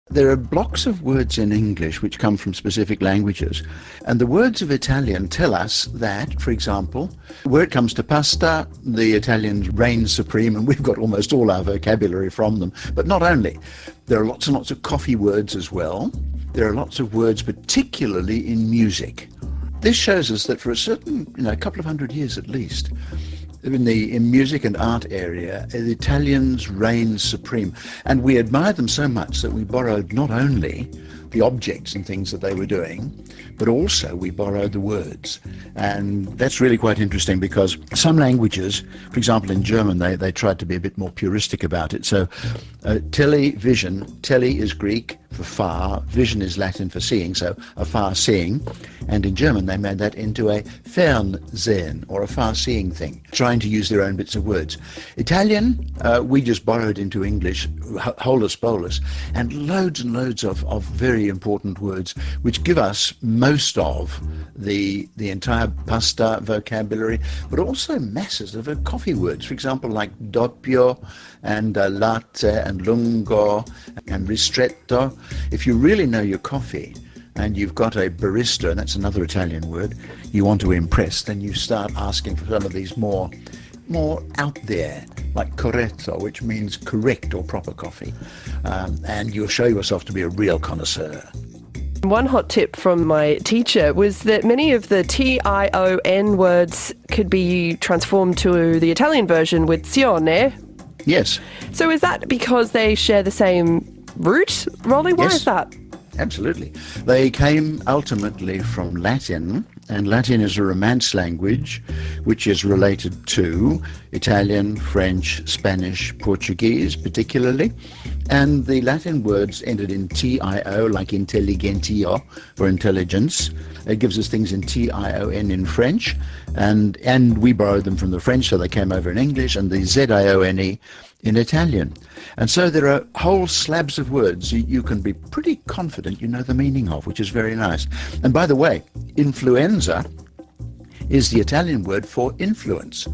There are blocks of words in English which come from specific languages, and the words of Italian tell us that, for example, where it comes to pasta, the Italians reign supreme, and we've got almost all our vocabulary from them. But not only. There are lots and lots of coffee words as well. There are lots of words, particularly in music. This shows us that for a certain, couple of hundred years at least, in music and art area, the Italians reigned supreme. And we admired them so much that we borrowed not only the objects and things that they were doing, but also we borrowed the words. And that's really quite interesting because some languages, for example in German, they tried to be a bit more puristic about it. So television, tele is Greek for far, vision is Latin for seeing, so a far seeing. And in German they made that into a Fernsehen, or a far seeing thing, trying to use their own bits of words. Italian, we just borrowed into English, holus bolus, and loads of very important words which give us most of the entire pasta vocabulary, but also masses of coffee words, for example like doppio and latte and lungo and ristretto. If you really know your coffee and you've got a barista, and that's another Italian word, you want to impress, then you start asking for some of these more out there, like corretto, which means correct or proper coffee, and you'll show yourself to be a real connoisseur. One hot tip from my teacher was that many of the T-I-O-N words could be transformed to the Italian version with zione. Yes. So is that because they share the same root, Roly? Why is that? Absolutely. They came ultimately from Latin, and Latin is a Romance language which is related to Italian, French, Spanish, Portuguese particularly. And the Latin words ended in T-I-O, like intelligentio, for intelligence. It gives us things in T-I-O-N in French, and we borrowed them from the French, so they came over in English, and the Z-I-O-N-E in Italian. And so there are whole slabs of words you can be pretty confident you know the meaning of, which is very nice. And by the way, influenza is the Italian word for influence.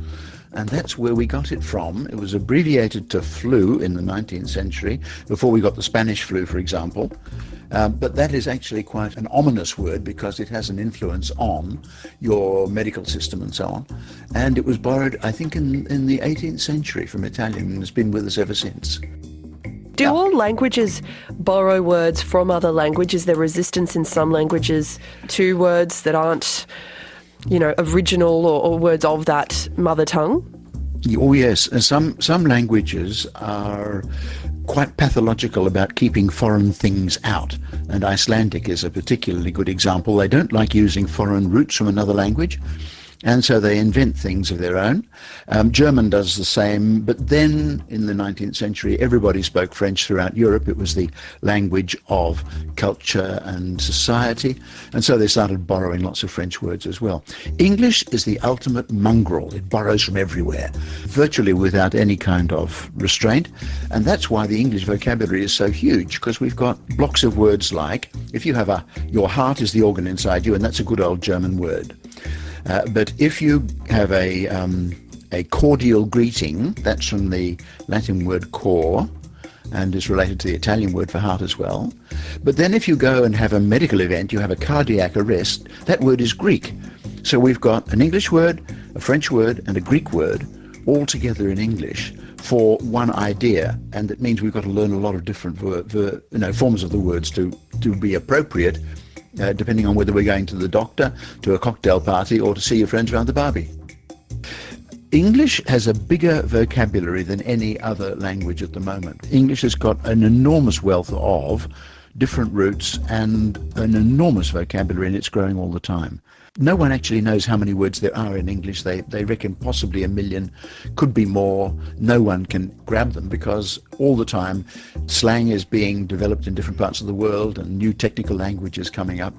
And that's where we got it from. It was abbreviated to flu in the 19th century, before we got the Spanish flu, for example. But that is actually quite an ominous word because it has an influence on your medical system and so on. And it was borrowed, I think, in the 18th century from Italian, and has been with us ever since. Do all languages borrow words from other languages? Is there resistance in some languages to words that aren't, original or words of that mother tongue? Oh yes, some languages are quite pathological about keeping foreign things out, and Icelandic is a particularly good example. They don't like using foreign roots from another language, and so they invent things of their own. German does the same, but then in the 19th century everybody spoke French throughout Europe. It was the language of culture and society, and so they started borrowing lots of French words as well. English is the ultimate mongrel. It borrows from everywhere, virtually without any kind of restraint, and that's why the English vocabulary is so huge, because we've got blocks of words like, if you have your heart is the organ inside you, and that's a good old German word. But if you have a cordial greeting, that's from the Latin word cor, and is related to the Italian word for heart as well. But then if you go and have a medical event, you have a cardiac arrest, that word is Greek. So we've got an English word, a French word, and a Greek word all together in English for one idea, and that means we've got to learn a lot of different forms of the words to be appropriate, depending on whether we're going to the doctor, to a cocktail party, or to see your friends around the barbie. English has a bigger vocabulary than any other language at the moment. English has got an enormous wealth of different roots and an enormous vocabulary, and it's growing all the time. No one actually knows how many words there are in English. They reckon possibly 1 million, could be more. No one can grab them because all the time slang is being developed in different parts of the world and new technical languages coming up.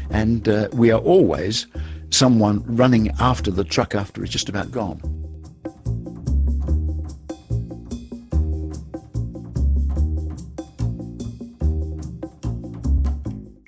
And we are always someone running after the truck after it's just about gone.